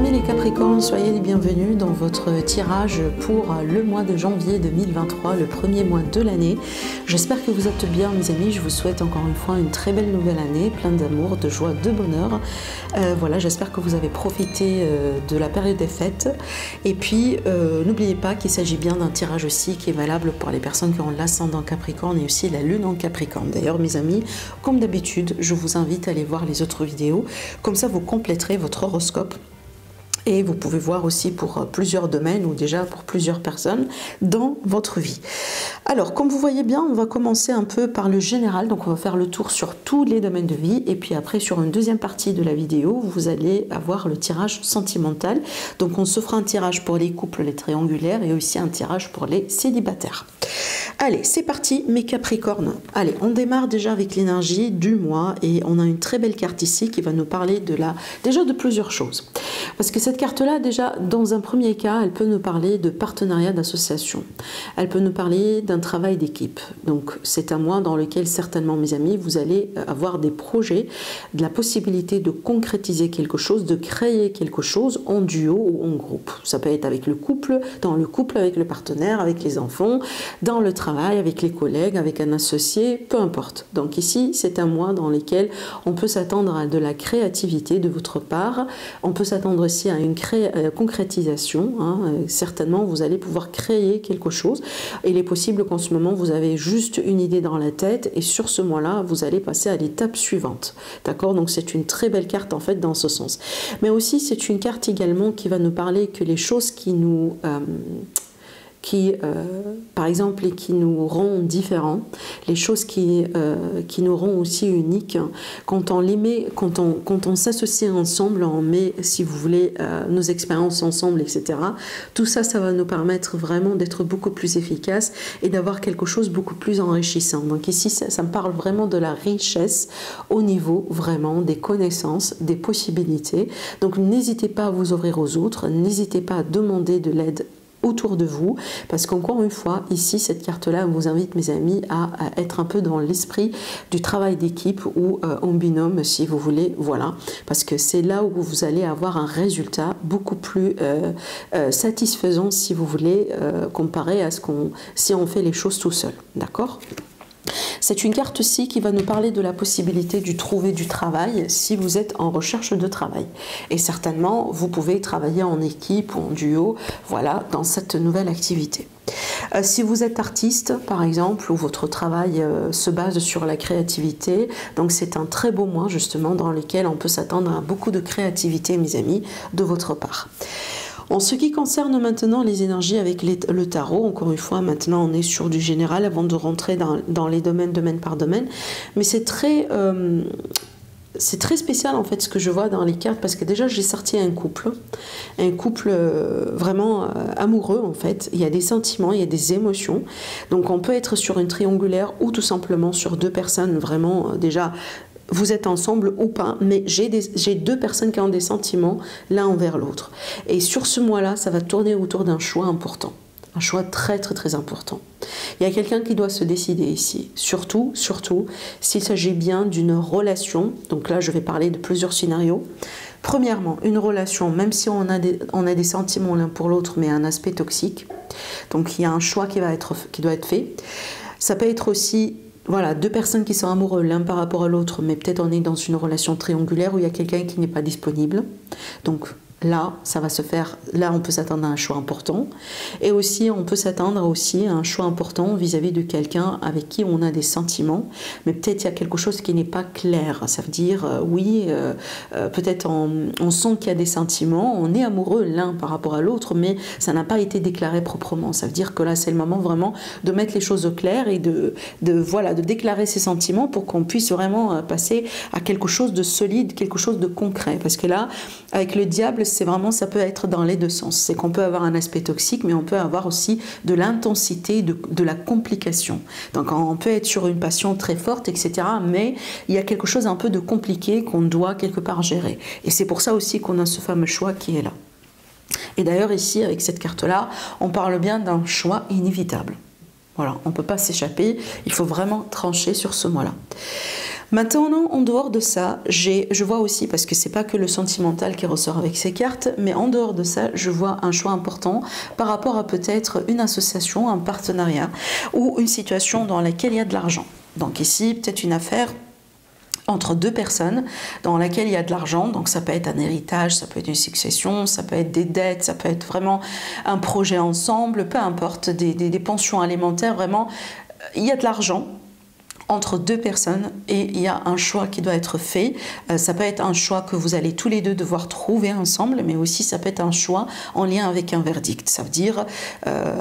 Amis les Capricornes, soyez les bienvenus dans votre tirage pour le mois de janvier 2023, le premier mois de l'année. J'espère que vous êtes bien mes amis, je vous souhaite encore une fois une très belle nouvelle année, pleine d'amour, de joie, de bonheur. Voilà, j'espère que vous avez profité de la période des fêtes. Et puis, n'oubliez pas qu'il s'agit bien d'un tirage aussi qui est valable pour les personnes qui ont l'ascendant Capricorne et aussi la lune en Capricorne. D'ailleurs mes amis, comme d'habitude, je vous invite à aller voir les autres vidéos, comme ça vous compléterez votre horoscope. Et vous pouvez voir aussi pour plusieurs domaines ou déjà pour plusieurs personnes dans votre vie. Alors, comme vous voyez bien, on va commencer un peu par le général. Donc, on va faire le tour sur tous les domaines de vie. Et puis après, sur une deuxième partie de la vidéo, vous allez avoir le tirage sentimental. Donc, on se fera un tirage pour les couples, les triangulaires et aussi un tirage pour les célibataires. Allez, c'est parti mes Capricornes. Allez, on démarre déjà avec l'énergie du mois et on a une très belle carte ici qui va nous parler déjà de plusieurs choses. Parce que cette carte-là, déjà, dans un premier cas, elle peut nous parler de partenariat d'association. Elle peut nous parler d'un travail d'équipe. Donc, c'est un mois dans lequel, certainement, mes amis, vous allez avoir des projets, de la possibilité de concrétiser quelque chose, de créer quelque chose en duo ou en groupe. Ça peut être avec le couple, dans le couple avec le partenaire, avec les enfants, dans le travail, avec les collègues, avec un associé, peu importe. Donc ici, c'est un mois dans lequel on peut s'attendre à de la créativité de votre part. On peut s'attendre aussi à une concrétisation. Certainement, vous allez pouvoir créer quelque chose. Il est possible qu'en ce moment, vous avez juste une idée dans la tête et sur ce mois-là, vous allez passer à l'étape suivante. D'accord? Donc, c'est une très belle carte en fait dans ce sens. Mais aussi, c'est une carte également qui va nous parler que les choses qui nous... par exemple, et qui nous rendent différents, les choses qui nous rendent aussi uniques. Quand on les met, quand on s'associe ensemble, on met, si vous voulez, nos expériences ensemble, etc. Tout ça, ça va nous permettre vraiment d'être beaucoup plus efficace et d'avoir quelque chose de beaucoup plus enrichissant. Donc ici, ça me parle vraiment de la richesse au niveau vraiment des connaissances, des possibilités. Donc n'hésitez pas à vous ouvrir aux autres, n'hésitez pas à demander de l'aide autour de vous, parce qu'encore une fois, ici, cette carte-là vous invite, mes amis, à être un peu dans l'esprit du travail d'équipe ou en binôme, si vous voulez, voilà, parce que c'est là où vous allez avoir un résultat beaucoup plus satisfaisant, si vous voulez, comparé à si on fait les choses tout seul, d'accord ? C'est une carte aussi qui va nous parler de la possibilité de trouver du travail si vous êtes en recherche de travail. Et certainement, vous pouvez travailler en équipe ou en duo, voilà, dans cette nouvelle activité. Si vous êtes artiste, par exemple, ou votre travail se base sur la créativité, donc c'est un très beau mois justement dans lequel on peut s'attendre à beaucoup de créativité, mes amis, de votre part. En ce qui concerne maintenant les énergies avec le tarot, encore une fois, maintenant on est sur du général avant de rentrer dans les domaines, domaine par domaine, mais c'est très spécial en fait ce que je vois dans les cartes parce que déjà j'ai sorti un couple vraiment amoureux en fait. Il y a des sentiments, il y a des émotions. Donc on peut être sur une triangulaire ou tout simplement sur deux personnes vraiment déjà. Vous êtes ensemble ou pas, mais j'ai deux personnes qui ont des sentiments l'un envers l'autre. Et sur ce mois-là, ça va tourner autour d'un choix important. Un choix très très très important. Il y a quelqu'un qui doit se décider ici. Surtout, s'il s'agit bien d'une relation. Donc là, je vais parler de plusieurs scénarios. Premièrement, une relation, même si on a des sentiments l'un pour l'autre, mais un aspect toxique. Donc il y a un choix qui doit être fait. Ça peut être aussi... Voilà, deux personnes qui sont amoureux l'un par rapport à l'autre, mais peut-être on est dans une relation triangulaire où il y a quelqu'un qui n'est pas disponible. Donc là, ça va se faire, là on peut s'attendre à un choix important. Et aussi, on peut s'attendre aussi à un choix important vis-à-vis de quelqu'un avec qui on a des sentiments, mais peut-être il y a quelque chose qui n'est pas clair. Ça veut dire, oui, peut-être on sent qu'il y a des sentiments, on est amoureux l'un par rapport à l'autre, mais ça n'a pas été déclaré proprement. Ça veut dire que là, c'est le moment vraiment de mettre les choses au clair et de déclarer ses sentiments pour qu'on puisse vraiment passer à quelque chose de solide, quelque chose de concret. Parce que là, avec le diable, c'est vraiment, ça peut être dans les deux sens. C'est qu'on peut avoir un aspect toxique, mais on peut avoir aussi de l'intensité, de la complication. Donc on peut être sur une passion très forte, etc. Mais il y a quelque chose un peu de compliqué qu'on doit quelque part gérer. Et c'est pour ça aussi qu'on a ce fameux choix qui est là. Et d'ailleurs ici, avec cette carte-là, on parle bien d'un choix inévitable. Voilà, on ne peut pas s'échapper, il faut vraiment trancher sur ce mois-là. Maintenant, en dehors de ça, je vois aussi, parce que c'est pas que le sentimental qui ressort avec ces cartes, mais en dehors de ça, je vois un choix important par rapport à peut-être une association, un partenariat ou une situation dans laquelle il y a de l'argent. Donc ici, peut-être une affaire entre deux personnes dans laquelle il y a de l'argent, donc ça peut être un héritage, ça peut être une succession, ça peut être des dettes, ça peut être vraiment un projet ensemble, peu importe, des pensions alimentaires, vraiment, il y a de l'argent entre deux personnes et il y a un choix qui doit être fait. Ça peut être un choix que vous allez tous les deux devoir trouver ensemble, mais aussi ça peut être un choix en lien avec un verdict. Ça veut dire,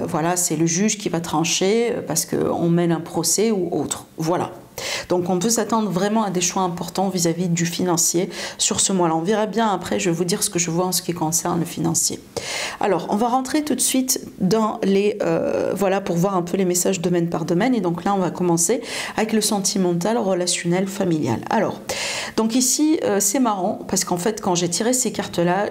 voilà, c'est le juge qui va trancher parce qu'on mène un procès ou autre. Voilà. Donc on peut s'attendre vraiment à des choix importants vis-à-vis du financier sur ce mois-là. On verra bien après, je vais vous dire ce que je vois en ce qui concerne le financier. Alors on va rentrer tout de suite dans les... voilà, pour voir un peu les messages domaine par domaine. Et donc là on va commencer avec le sentimental, relationnel, familial. Alors, donc ici c'est marrant parce qu'en fait quand j'ai tiré ces cartes-là,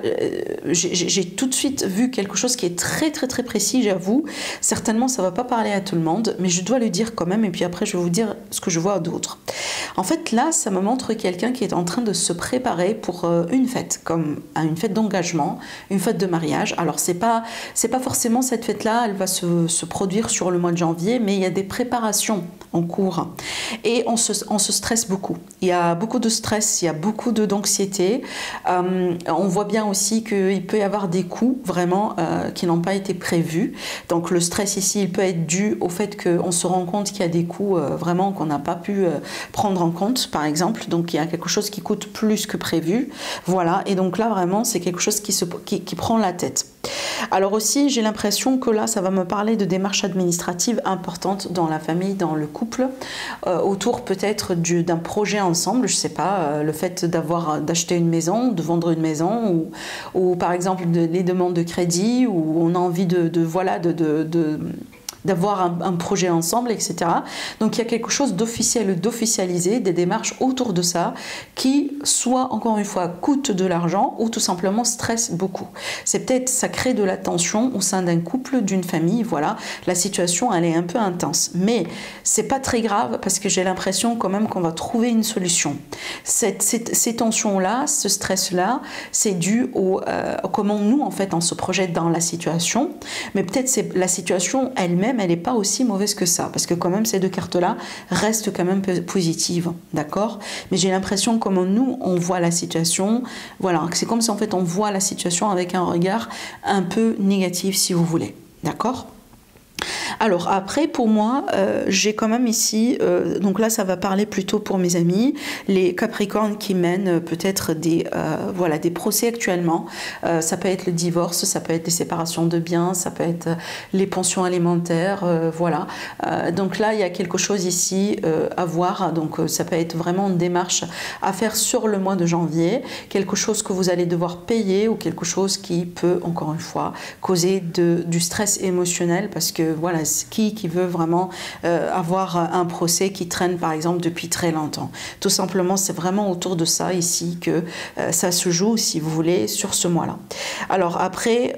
j'ai tout de suite vu quelque chose qui est très précis, j'avoue. Certainement ça ne va pas parler à tout le monde, mais je dois le dire quand même et puis après je vais vous dire ce que je vois d'autres. En fait, là, ça me montre quelqu'un qui est en train de se préparer pour une fête, comme une fête d'engagement, une fête de mariage. Alors, c'est pas forcément cette fête-là, elle va se produire sur le mois de janvier, mais il y a des préparations en cours. Et on se stresse beaucoup. Il y a beaucoup de stress, il y a beaucoup d'anxiété. On voit bien aussi qu'il peut y avoir des coûts, vraiment, qui n'ont pas été prévus. Donc, le stress ici, il peut être dû au fait qu'on se rend compte qu'il y a des coûts, vraiment, qu'on n'a pas pu prendre en compte, par exemple. Donc il y a quelque chose qui coûte plus que prévu, voilà, et donc là vraiment c'est quelque chose qui prend la tête. Alors aussi j'ai l'impression que là ça va me parler de démarches administratives importantes dans la famille, dans le couple, autour peut-être d'un projet ensemble, je sais pas, le fait d'acheter une maison, de vendre une maison, ou par exemple les demandes de crédit, où on a envie d'avoir un projet ensemble, etc. Donc il y a quelque chose d'officiel, d'officialisé, des démarches autour de ça qui, soit encore une fois, coûtent de l'argent ou tout simplement stressent beaucoup. C'est peut-être, ça crée de la tension au sein d'un couple, d'une famille, voilà, la situation elle est un peu intense. Mais c'est pas très grave parce que j'ai l'impression quand même qu'on va trouver une solution. Ces tensions-là, ce stress-là, c'est dû au comment nous en fait on se projette dans la situation, mais peut-être la situation elle-même elle n'est pas aussi mauvaise que ça, parce que quand même ces deux cartes-là restent quand même positives, d'accord? Mais j'ai l'impression comment nous on voit la situation, voilà, c'est comme si en fait on voit la situation avec un regard un peu négatif si vous voulez, d'accord? Alors après pour moi j'ai quand même ici donc là ça va parler plutôt pour mes amis, les Capricornes qui mènent peut-être des procès actuellement, ça peut être le divorce, ça peut être les séparations de biens, ça peut être les pensions alimentaires, voilà, donc là il y a quelque chose ici à voir, donc ça peut être vraiment une démarche à faire sur le mois de janvier, quelque chose que vous allez devoir payer ou quelque chose qui peut encore une fois causer du stress émotionnel, parce que voilà, qui veut vraiment avoir un procès qui traîne par exemple depuis très longtemps. Tout simplement, c'est vraiment autour de ça ici que ça se joue, si vous voulez, sur ce mois-là. Alors après,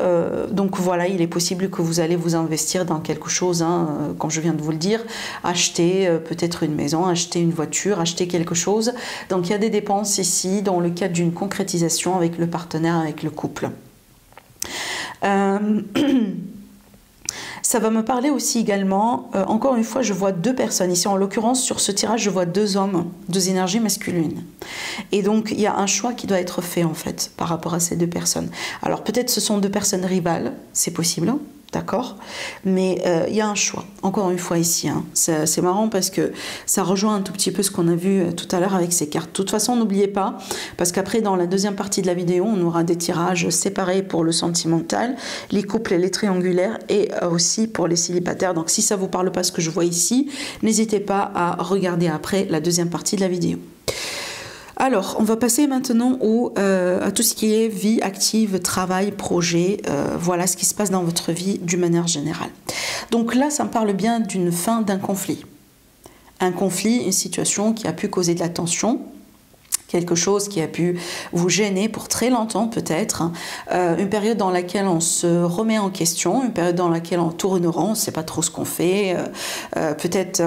donc voilà, il est possible que vous allez vous investir dans quelque chose, hein, comme je viens de vous le dire, acheter peut-être une maison, acheter une voiture, acheter quelque chose. Donc il y a des dépenses ici dans le cadre d'une concrétisation avec le partenaire, avec le couple. Ça va me parler aussi également, encore une fois, je vois deux personnes. Ici, en l'occurrence, sur ce tirage, je vois deux hommes, deux énergies masculines. Et donc, il y a un choix qui doit être fait, en fait, par rapport à ces deux personnes. Alors, peut-être ce sont deux personnes rivales, c'est possible, d'accord, mais il y a un choix, encore une fois ici, hein. C'est marrant parce que ça rejoint un tout petit peu ce qu'on a vu tout à l'heure avec ces cartes. De toute façon, n'oubliez pas, parce qu'après dans la deuxième partie de la vidéo, on aura des tirages séparés pour le sentimental, les couples et les triangulaires, et aussi pour les célibataires. Donc si ça vous parle pas ce que je vois ici, n'hésitez pas à regarder après la deuxième partie de la vidéo. Alors, on va passer maintenant à tout ce qui est vie active, travail, projet, voilà ce qui se passe dans votre vie d'une manière générale. Donc là, ça me parle bien d'une fin d'un conflit. Un conflit, une situation qui a pu causer de la tension, quelque chose qui a pu vous gêner pour très longtemps peut-être, une période dans laquelle on se remet en question, une période dans laquelle on tourne rond, on ne sait pas trop ce qu'on fait, peut-être...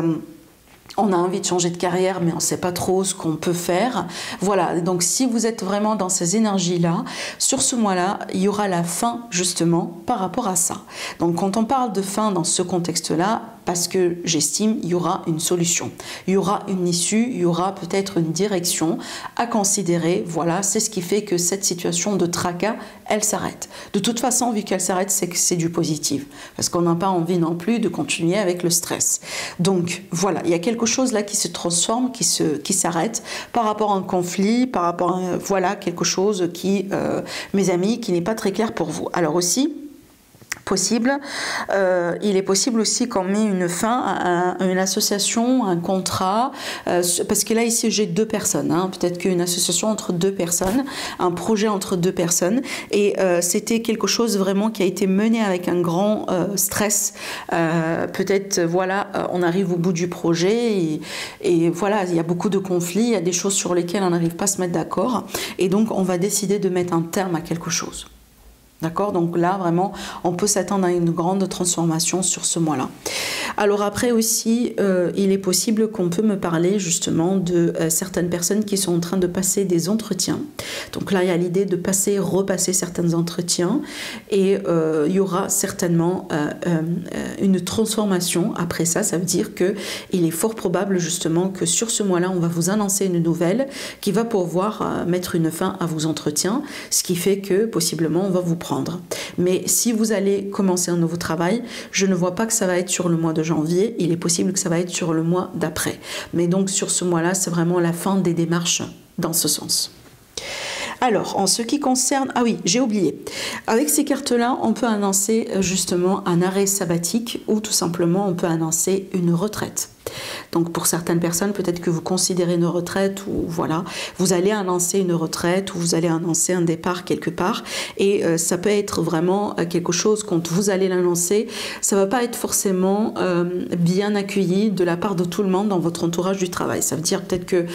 On a envie de changer de carrière, mais on ne sait pas trop ce qu'on peut faire. Voilà, donc si vous êtes vraiment dans ces énergies-là, sur ce mois-là, il y aura la fin justement par rapport à ça. Donc quand on parle de fin dans ce contexte-là, parce que j'estime il y aura une solution, il y aura une issue, il y aura peut-être une direction à considérer. Voilà, c'est ce qui fait que cette situation de tracas, elle s'arrête. De toute façon, vu qu'elle s'arrête, c'est que c'est du positif, parce qu'on n'a pas envie non plus de continuer avec le stress. Donc voilà, il y a quelque chose là qui se transforme, qui s'arrête par rapport à un conflit, par rapport à voilà, quelque chose qui, mes amis, qui n'est pas très clair pour vous. Alors aussi, possible, il est possible aussi qu'on met une fin à une association, un contrat, parce que là ici j'ai deux personnes, hein, peut-être qu'une association entre deux personnes, un projet entre deux personnes, et c'était quelque chose vraiment qui a été mené avec un grand stress, peut-être voilà, on arrive au bout du projet et voilà, il y a beaucoup de conflits, il y a des choses sur lesquelles on n'arrive pas à se mettre d'accord, et donc on va décider de mettre un terme à quelque chose. D'accord? Donc là, vraiment, on peut s'attendre à une grande transformation sur ce mois-là. Alors après aussi, il est possible qu'on peut me parler justement de certaines personnes qui sont en train de passer des entretiens. Donc là, il y a l'idée de passer, repasser certains entretiens et il y aura certainement une transformation après ça. Ça veut dire qu'il est fort probable justement que sur ce mois-là, on va vous annoncer une nouvelle qui va pouvoir mettre une fin à vos entretiens, ce qui fait que possiblement on va vous prendre. Mais si vous allez commencer un nouveau travail, je ne vois pas que ça va être sur le mois de janvier, il est possible que ça va être sur le mois d'après. Mais donc sur ce mois-là, c'est vraiment la fin des démarches dans ce sens. Alors, en ce qui concerne... Ah oui, j'ai oublié. Avec ces cartes-là, on peut annoncer justement un arrêt sabbatique ou tout simplement on peut annoncer une retraite. Donc pour certaines personnes, peut-être que vous considérez une retraite ou voilà, vous allez annoncer une retraite ou vous allez annoncer un départ quelque part et ça peut être vraiment quelque chose quand vous allez l'annoncer, ça ne va pas être forcément bien accueilli de la part de tout le monde dans votre entourage du travail. Ça veut dire peut-être que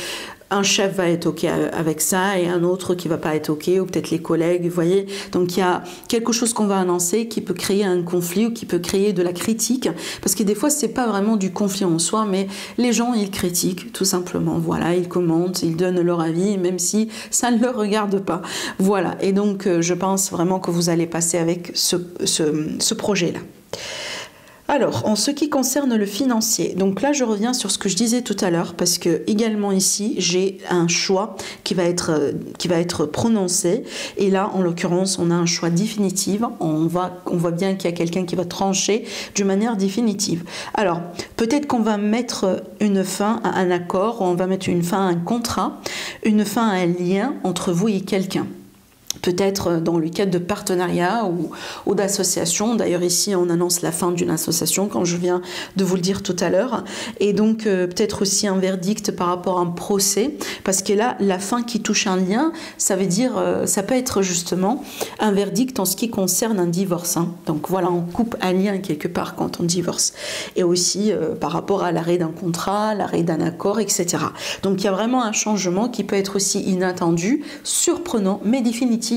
un chef va être OK avec ça et un autre qui va pas être OK, ou peut-être les collègues, vous voyez. Donc il y a quelque chose qu'on va annoncer qui peut créer un conflit ou qui peut créer de la critique, parce que des fois c'est pas vraiment du conflit en soi, mais les gens ils critiquent tout simplement, voilà, ils commentent, ils donnent leur avis, même si ça ne leur regarde pas. Voilà, et donc je pense vraiment que vous allez passer avec ce projet-là. Alors, en ce qui concerne le financier, donc là je reviens sur ce que je disais tout à l'heure parce que également ici j'ai un choix qui va être prononcé et là en l'occurrence on a un choix définitif, on voit bien qu'il y a quelqu'un qui va trancher d'une manière définitive. Alors peut-être qu'on va mettre une fin à un accord, ou on va mettre une fin à un contrat, une fin à un lien entre vous et quelqu'un. Peut-être dans le cadre de partenariat ou d'association. D'ailleurs ici on annonce la fin d'une association comme je viens de vous le dire tout à l'heure. Et donc peut-être aussi un verdict par rapport à un procès. Parce que là la fin qui touche un lien, ça veut dire, ça peut être justement un verdict en ce qui concerne un divorce. Hein. Donc voilà, on coupe un lien quelque part quand on divorce. Et aussi par rapport à l'arrêt d'un contrat, l'arrêt d'un accord, etc. Donc il y a vraiment un changement qui peut être aussi inattendu, surprenant, mais définitif.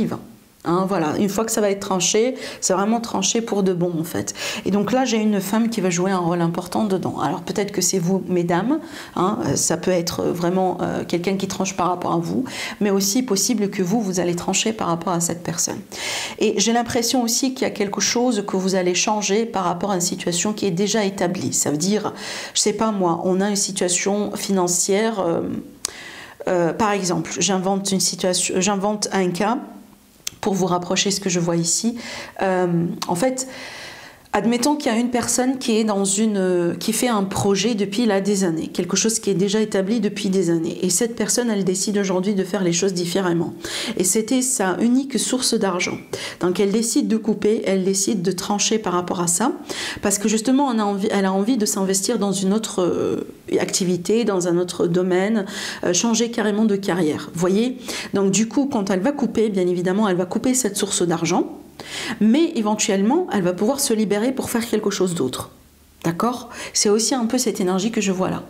Hein, voilà, une fois que ça va être tranché, c'est vraiment tranché pour de bon en fait. Et donc là j'ai une femme qui va jouer un rôle important dedans. Alors peut-être que c'est vous mesdames, hein, ça peut être vraiment quelqu'un qui tranche par rapport à vous, mais aussi possible que vous allez trancher par rapport à cette personne. Et j'ai l'impression aussi qu'il y a quelque chose que vous allez changer par rapport à une situation qui est déjà établie. Ça veut dire, je sais pas moi, on a une situation financière, par exemple, j'invente un cas pour vous rapprocher ce que je vois ici. En fait, admettons qu'il y a une personne qui fait un projet depuis là des années, quelque chose qui est déjà établi depuis des années. Et cette personne, elle décide aujourd'hui de faire les choses différemment. Et c'était sa unique source d'argent. Donc elle décide de couper, elle décide de trancher par rapport à ça, parce que justement, elle a envie de s'investir dans une autre activité, dans un autre domaine, changer carrément de carrière. Vous voyez? Donc du coup, quand elle va couper, bien évidemment, elle va couper cette source d'argent, mais éventuellement, elle va pouvoir se libérer pour faire quelque chose d'autre. D'accord? C'est aussi un peu cette énergie que je vois là.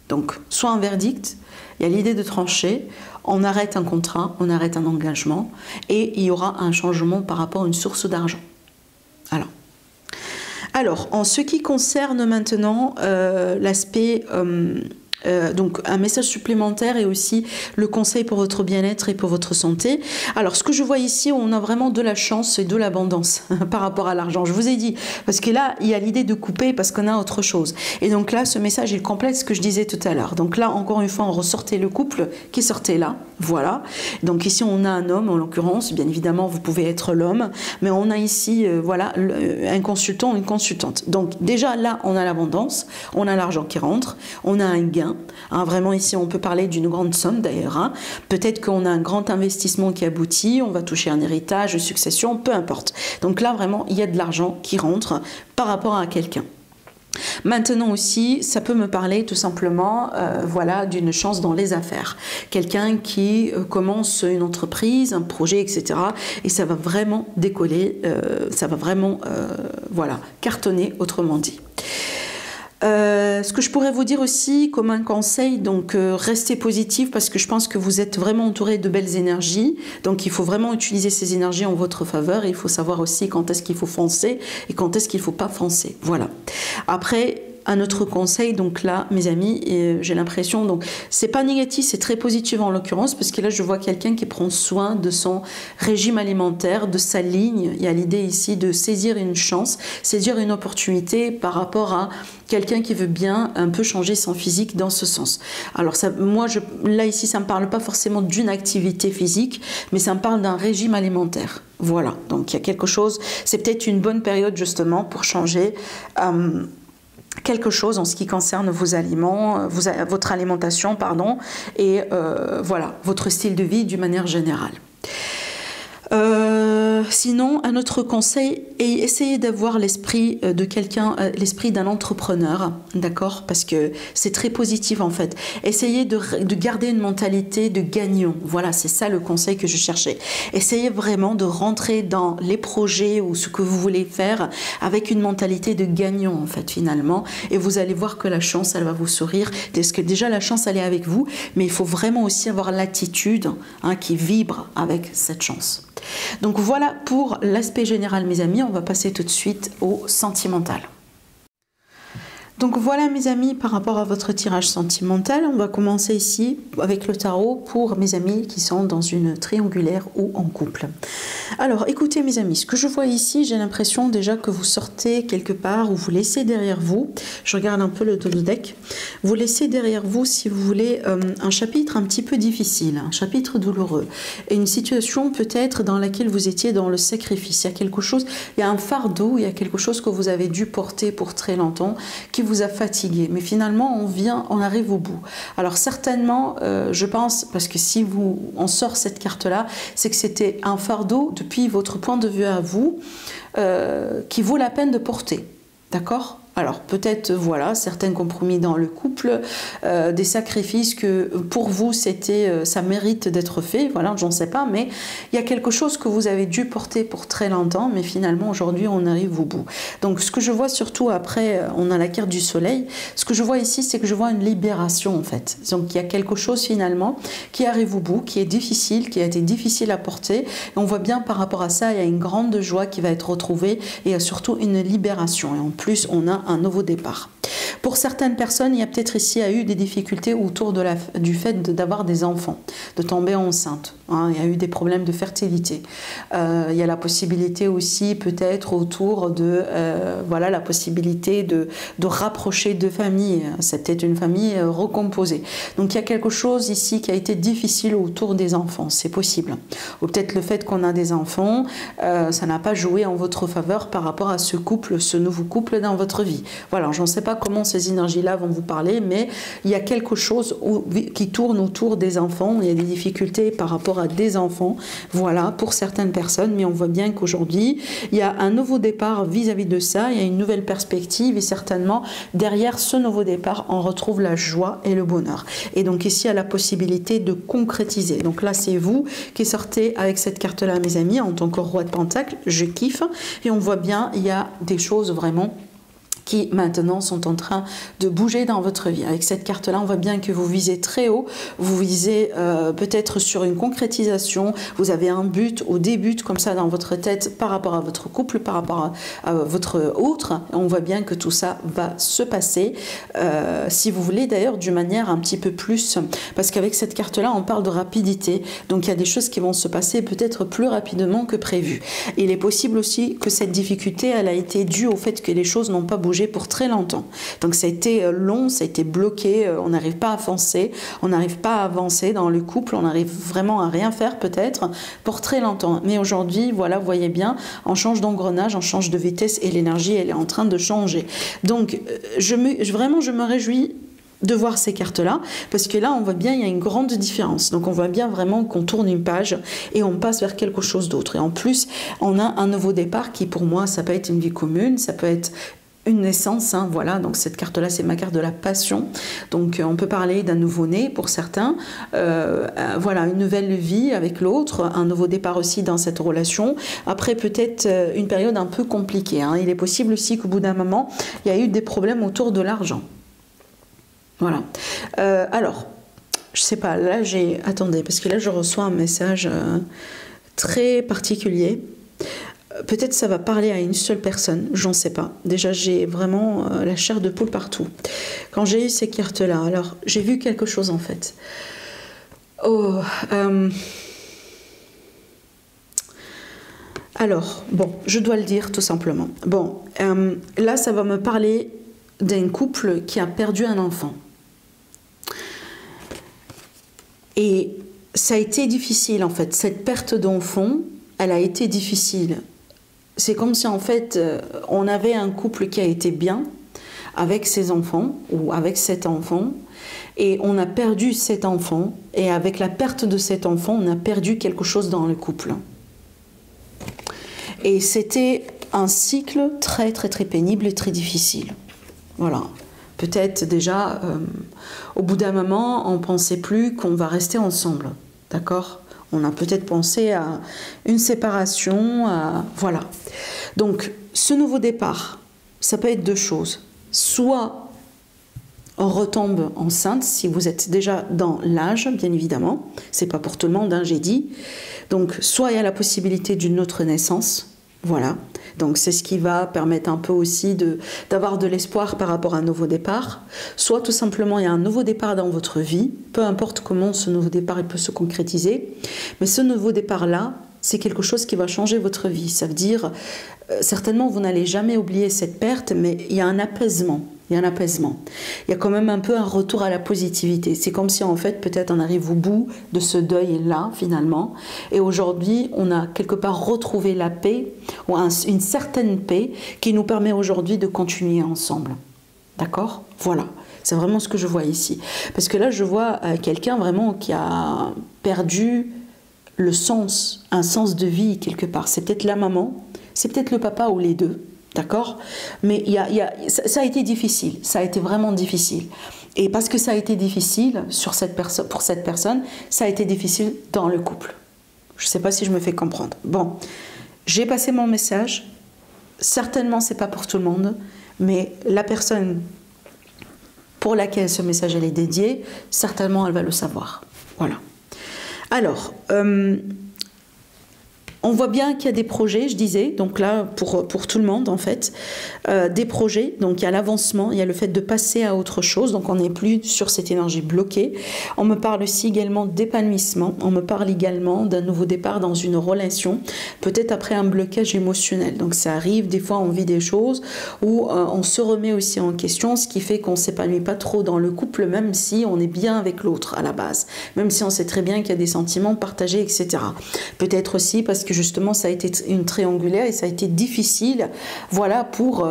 Donc, soit un verdict, il y a l'idée de trancher, on arrête un contrat, on arrête un engagement, et il y aura un changement par rapport à une source d'argent. Alors, Alors, en ce qui concerne maintenant l'aspect... donc un message supplémentaire et aussi le conseil pour votre bien-être et pour votre santé. Alors ce que je vois ici, on a vraiment de la chance et de l'abondance par rapport à l'argent. Je vous ai dit, parce que là, il y a l'idée de couper parce qu'on a autre chose. Et donc là, ce message, il complète ce que je disais tout à l'heure. Donc là, encore une fois, on ressortait le couple qui sortait là. Voilà. Donc ici, on a un homme, en l'occurrence. Bien évidemment, vous pouvez être l'homme. Mais on a ici, voilà, un consultant, une consultante. Donc déjà, là, on a l'abondance. On a l'argent qui rentre. On a un gain. Vraiment ici on peut parler d'une grande somme d'ailleurs, peut-être qu'on a un grand investissement qui aboutit, on va toucher un héritage, une succession, peu importe. Donc là vraiment il y a de l'argent qui rentre par rapport à quelqu'un. Maintenant aussi, ça peut me parler tout simplement voilà, d'une chance dans les affaires. Quelqu'un qui commence une entreprise, un projet, etc. Et ça va vraiment décoller, ça va vraiment voilà, cartonner, autrement dit. Ce que je pourrais vous dire aussi comme un conseil, donc restez positif parce que je pense que vous êtes vraiment entouré de belles énergies, donc il faut vraiment utiliser ces énergies en votre faveur et il faut savoir aussi quand est-ce qu'il faut foncer et quand est-ce qu'il ne faut pas foncer. Voilà. Après, un autre conseil, donc là, mes amis, j'ai l'impression, donc c'est pas négatif, c'est très positif en l'occurrence, parce que là, je vois quelqu'un qui prend soin de son régime alimentaire, de sa ligne. Il y a l'idée ici de saisir une chance, saisir une opportunité par rapport à quelqu'un qui veut bien un peu changer son physique dans ce sens. Alors ça, moi, là ici, ça me parle pas forcément d'une activité physique, mais ça me parle d'un régime alimentaire. Voilà, donc il y a quelque chose, c'est peut-être une bonne période justement pour changer quelque chose en ce qui concerne vos aliments, votre alimentation, pardon, et voilà, votre style de vie d'une manière générale. Sinon, un autre conseil est essayer d'avoir l'esprit de quelqu'un, l'esprit d'un entrepreneur, d'accord? Parce que c'est très positif en fait. Essayez de garder une mentalité de gagnant. Voilà, c'est ça le conseil que je cherchais. Essayez vraiment de rentrer dans les projets ou ce que vous voulez faire avec une mentalité de gagnant en fait finalement. Et vous allez voir que la chance, elle va vous sourire. Parce que déjà la chance, elle est avec vous, mais il faut vraiment aussi avoir l'attitude qui vibre avec cette chance. Donc voilà pour l'aspect général mes amis, on va passer tout de suite au sentimental. Donc voilà mes amis par rapport à votre tirage sentimental, on va commencer ici avec le tarot pour mes amis qui sont dans une triangulaire ou en couple. Alors écoutez mes amis, ce que je vois ici, j'ai l'impression déjà que vous sortez quelque part ou vous laissez derrière vous, je regarde un peu le deck, vous laissez derrière vous si vous voulez un chapitre un petit peu difficile, un chapitre douloureux et une situation peut-être dans laquelle vous étiez dans le sacrifice, il y a quelque chose, il y a un fardeau, il y a quelque chose que vous avez dû porter pour très longtemps qui vous a fatigué, mais finalement on arrive au bout. Alors certainement, je pense, parce que si on sort cette carte-là, c'est que c'était un fardeau depuis votre point de vue à vous qui vaut la peine de porter, d'accord ? Alors peut-être voilà certains compromis dans le couple, des sacrifices que pour vous c'était ça mérite d'être fait, voilà j'en sais pas, mais il y a quelque chose que vous avez dû porter pour très longtemps, mais finalement aujourd'hui on arrive au bout. Donc ce que je vois surtout après, on a la carte du soleil, ce que je vois ici c'est que je vois une libération en fait. Donc il y a quelque chose finalement qui arrive au bout, qui est difficile, qui a été difficile à porter, et on voit bien par rapport à ça il y a une grande joie qui va être retrouvée et il y a surtout une libération et en plus on a un nouveau départ. Pour certaines personnes, il y a peut-être ici eu des difficultés autour du fait d'avoir des enfants, de tomber enceinte. Il y a eu des problèmes de fertilité. Il y a la possibilité aussi peut-être autour de voilà, la possibilité de rapprocher deux familles. C'était une famille recomposée. Donc il y a quelque chose ici qui a été difficile autour des enfants, c'est possible. Ou peut-être le fait qu'on a des enfants, ça n'a pas joué en votre faveur par rapport à ce couple, ce nouveau couple dans votre vie. Voilà, je ne sais pas comment ces énergies-là vont vous parler, mais il y a quelque chose qui tourne autour des enfants. Il y a des difficultés par rapport à des enfants, voilà, pour certaines personnes, mais on voit bien qu'aujourd'hui, il y a un nouveau départ vis-à-vis de ça, il y a une nouvelle perspective et certainement, derrière ce nouveau départ, on retrouve la joie et le bonheur. Et donc ici, il y a la possibilité de concrétiser. Donc là, c'est vous qui sortez avec cette carte-là, mes amis, en tant que roi de Pentacle, je kiffe, et on voit bien, il y a des choses vraiment qui maintenant sont en train de bouger dans votre vie. Avec cette carte-là, on voit bien que vous visez très haut, vous visez peut-être sur une concrétisation, vous avez un but ou des buts comme ça dans votre tête par rapport à votre couple, par rapport à votre autre. On voit bien que tout ça va se passer, si vous voulez d'ailleurs d'une manière un petit peu plus, parce qu'avec cette carte-là, on parle de rapidité, donc il y a des choses qui vont se passer peut-être plus rapidement que prévu. Il est possible aussi que cette difficulté, elle a été due au fait que les choses n'ont pas bougé pour très longtemps. Donc ça a été long, ça a été bloqué, on n'arrive pas à avancer, on n'arrive pas à avancer dans le couple, on n'arrive vraiment à rien faire peut-être pour très longtemps. Mais aujourd'hui, voilà, vous voyez bien, on change d'engrenage, on change de vitesse et l'énergie, elle est en train de changer. Donc vraiment, je me réjouis de voir ces cartes-là, parce que là, on voit bien, il y a une grande différence. Donc, on voit bien vraiment qu'on tourne une page et on passe vers quelque chose d'autre. Et en plus, on a un nouveau départ qui, pour moi, ça peut être une vie commune, ça peut être une naissance, hein, voilà, donc cette carte-là, c'est ma carte de la passion. Donc, on peut parler d'un nouveau-né pour certains, voilà, une nouvelle vie avec l'autre, un nouveau départ aussi dans cette relation. Après, peut-être une période un peu compliquée, hein. Il est possible aussi qu'au bout d'un moment, il y a eu des problèmes autour de l'argent. Voilà. Alors, je sais pas, là j'ai... Attendez, parce que là je reçois un message très particulier. Peut-être ça va parler à une seule personne, j'en sais pas. Déjà, j'ai vraiment la chair de poule partout. Quand j'ai eu ces cartes-là, alors j'ai vu quelque chose en fait. Oh, alors, bon, je dois le dire tout simplement. Bon, là ça va me parler d'un couple qui a perdu un enfant. Et ça a été difficile en fait, cette perte d'enfant, elle a été difficile. C'est comme si en fait, on avait un couple qui a été bien avec ses enfants ou avec cet enfant, et on a perdu cet enfant, et avec la perte de cet enfant, on a perdu quelque chose dans le couple. Et c'était un cycle très très très pénible et très difficile. Voilà. Peut-être déjà, au bout d'un moment, on ne pensait plus qu'on va rester ensemble. D'accord ? On a peut-être pensé à une séparation, voilà. Donc, ce nouveau départ, ça peut être deux choses. Soit on retombe enceinte, si vous êtes déjà dans l'âge, bien évidemment. C'est pas pour tout le monde, hein, j'ai dit. Donc, soit il y a la possibilité d'une autre naissance. Voilà, donc c'est ce qui va permettre un peu aussi d'avoir de l'espoir par rapport à un nouveau départ. Soit tout simplement il y a un nouveau départ dans votre vie, peu importe comment ce nouveau départ il peut se concrétiser, mais ce nouveau départ-là, c'est quelque chose qui va changer votre vie. Ça veut dire, certainement vous n'allez jamais oublier cette perte, mais il y a un apaisement. Il y a un apaisement. Il y a quand même un peu un retour à la positivité. C'est comme si en fait peut-être on arrive au bout de ce deuil-là finalement. Et aujourd'hui on a quelque part retrouvé la paix, ou une certaine paix qui nous permet aujourd'hui de continuer ensemble. D'accord ? Voilà. C'est vraiment ce que je vois ici. Parce que là je vois quelqu'un vraiment qui a perdu le sens, un sens de vie quelque part. C'est peut-être la maman, c'est peut-être le papa ou les deux. D'accord? Mais ça a été difficile, ça a été vraiment difficile. Et parce que ça a été difficile pour cette personne, ça a été difficile dans le couple. Je ne sais pas si je me fais comprendre. Bon, j'ai passé mon message. Certainement, ce n'est pas pour tout le monde, mais la personne pour laquelle ce message est dédié, certainement, elle va le savoir. Voilà. Alors... on voit bien qu'il y a des projets, je disais, donc là, pour tout le monde, en fait, des projets, donc il y a l'avancement, il y a le fait de passer à autre chose, donc on n'est plus sur cette énergie bloquée. On me parle aussi également d'épanouissement, on me parle également d'un nouveau départ dans une relation, peut-être après un blocage émotionnel. Donc ça arrive, des fois on vit des choses où on se remet aussi en question, ce qui fait qu'on ne s'épanouit pas trop dans le couple, même si on est bien avec l'autre à la base, même si on sait très bien qu'il y a des sentiments partagés, etc. Peut-être aussi parce que justement ça a été une triangulaire et ça a été difficile, voilà, pour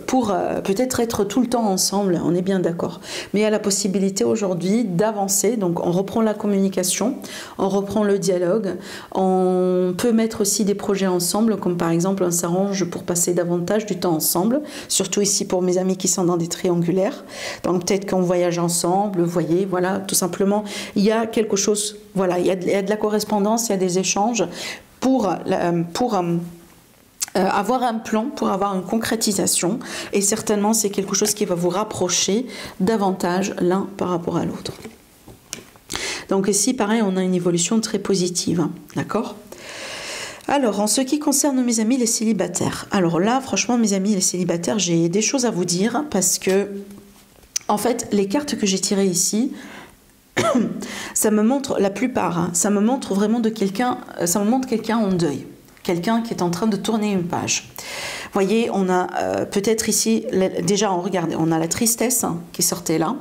peut-être être tout le temps ensemble, on est bien d'accord. Mais il y a la possibilité aujourd'hui d'avancer, donc on reprend la communication, on reprend le dialogue, on peut mettre aussi des projets ensemble, comme par exemple on s'arrange pour passer davantage du temps ensemble, surtout ici pour mes amis qui sont dans des triangulaires, donc peut-être qu'on voyage ensemble, vous voyez, voilà, tout simplement, il y a quelque chose, voilà, il y a de la correspondance, il y a des échanges, pour avoir un plan pour avoir une concrétisation, et certainement c'est quelque chose qui va vous rapprocher davantage l'un par rapport à l'autre. Donc ici, pareil, on a une évolution très positive, hein, d'accord? Alors, en ce qui concerne mes amis les célibataires, alors là, franchement, mes amis les célibataires, j'ai des choses à vous dire, parce que, en fait, les cartes que j'ai tirées ici, ça me montre, la plupart, hein, ça me montre vraiment de quelqu'un, ça me montre quelqu'un en deuil. Quelqu'un qui est en train de tourner une page. Vous voyez, on a peut-être ici, déjà, regardez, on a la tristesse, hein, qui sortait là,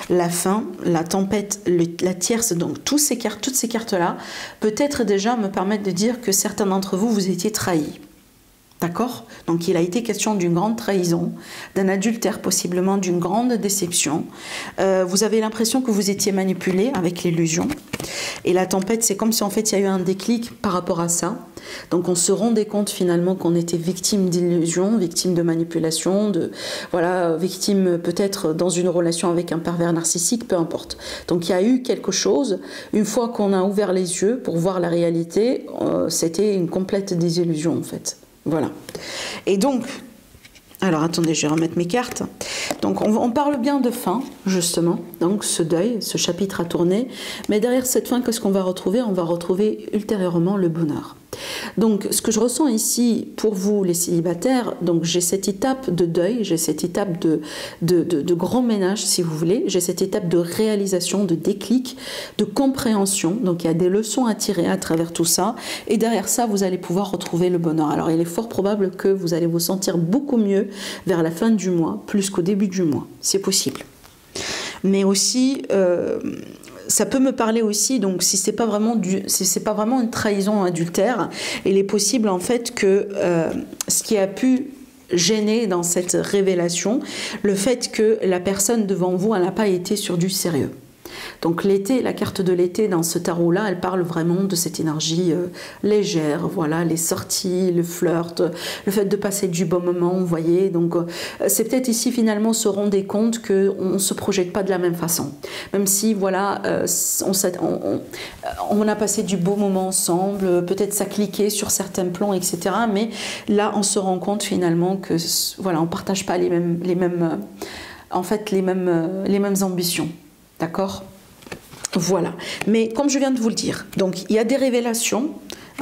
la faim, la tempête, la tierce, donc toutes ces cartes-là, peut-être déjà me permettent de dire que certains d'entre vous, vous étiez trahis. D'accord? Donc il a été question d'une grande trahison, d'un adultère possiblement, d'une grande déception. Vous avez l'impression que vous étiez manipulé avec l'illusion. Et la tempête, c'est comme si en fait il y a eu un déclic par rapport à ça. Donc on se rendait compte finalement qu'on était victime d'illusion, victime de manipulation, voilà, victime peut-être dans une relation avec un pervers narcissique, peu importe. Donc il y a eu quelque chose, une fois qu'on a ouvert les yeux pour voir la réalité, c'était une complète désillusion en fait. Voilà. Et donc, alors attendez, je vais remettre mes cartes. Donc on parle bien de fin, justement, donc ce deuil, ce chapitre à tourner, mais derrière cette fin, qu'est-ce qu'on va retrouver? On va retrouver ultérieurement le bonheur. Donc ce que je ressens ici pour vous les célibataires, donc j'ai cette étape de deuil, j'ai cette étape de grand ménage si vous voulez, j'ai cette étape de réalisation, de déclic, de compréhension, donc il y a des leçons à tirer à travers tout ça, et derrière ça vous allez pouvoir retrouver le bonheur. Alors il est fort probable que vous allez vous sentir beaucoup mieux vers la fin du mois, plus qu'au début du mois, c'est possible. Mais aussi... ça peut me parler aussi, donc si c'est pas vraiment une trahison adultère, il est possible en fait que ce qui a pu gêner dans cette révélation, le fait que la personne devant vous, elle n'a pas été sur du sérieux. Donc l'été, la carte de l'été dans ce tarot-là, elle parle vraiment de cette énergie légère, voilà, les sorties, le flirt, le fait de passer du bon moment, vous voyez. Donc c'est peut-être ici finalement se rendre compte qu'on ne se projette pas de la même façon. Même si, voilà, on a passé du beau moment ensemble, peut-être ça cliquait sur certains plans, etc. Mais là, on se rend compte finalement que, voilà, on ne partage pas les mêmes ambitions. D'accord? Voilà. Mais comme je viens de vous le dire, donc il y a des révélations,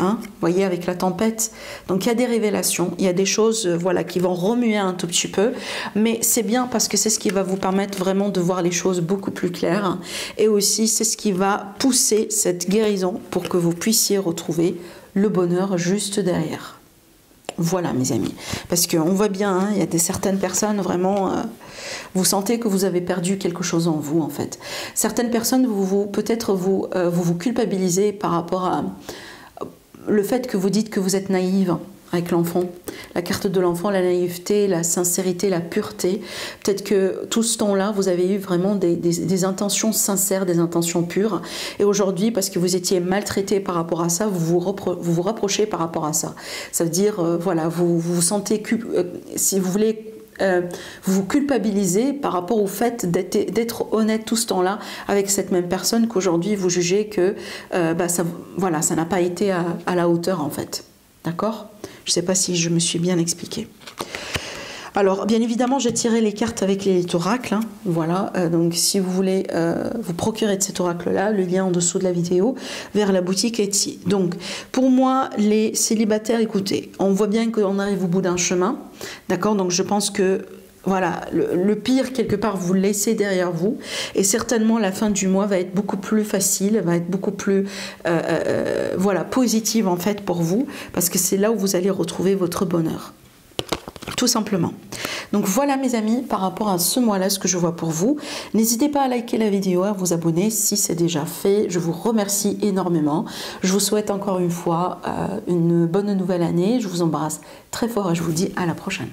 hein, vous voyez avec la tempête, donc il y a des révélations, il y a des choses voilà, qui vont remuer un tout petit peu, mais c'est bien parce que c'est ce qui va vous permettre vraiment de voir les choses beaucoup plus claires, hein, et aussi c'est ce qui va pousser cette guérison pour que vous puissiez retrouver le bonheur juste derrière. Voilà mes amis, parce qu'on voit bien, hein, il y a certaines personnes vraiment, vous sentez que vous avez perdu quelque chose en vous en fait. Certaines personnes, peut-être vous culpabilisez par rapport à le fait que vous dites que vous êtes naïve avec l'enfant. La carte de l'enfant, la naïveté, la sincérité, la pureté. Peut-être que tout ce temps-là, vous avez eu vraiment des intentions sincères, des intentions pures. Et aujourd'hui, parce que vous étiez maltraité par rapport à ça, vous vous rapprochez par rapport à ça. Ça veut dire, voilà, vous vous sentez, si vous voulez, vous vous culpabilisez par rapport au fait d'être honnête tout ce temps-là avec cette même personne qu'aujourd'hui vous jugez que voilà, ça n'a pas été à la hauteur en fait. D'accord? Je ne sais pas si je me suis bien expliquée. Alors, bien évidemment, j'ai tiré les cartes avec les oracles. Hein, voilà, donc si vous voulez vous procurer de cet oracle-là, le lien en dessous de la vidéo, vers la boutique Etsy. Donc, pour moi, les célibataires, écoutez, on voit bien qu'on arrive au bout d'un chemin. D'accord? Donc, je pense que voilà, le pire, quelque part, vous le laissez derrière vous. Et certainement, la fin du mois va être beaucoup plus facile, va être beaucoup plus voilà, positive, en fait, pour vous. Parce que c'est là où vous allez retrouver votre bonheur. Tout simplement. Donc voilà mes amis, par rapport à ce mois-là, ce que je vois pour vous. N'hésitez pas à liker la vidéo, à vous abonner si c'est déjà fait. Je vous remercie énormément. Je vous souhaite encore une fois une bonne nouvelle année. Je vous embrasse très fort et je vous dis à la prochaine.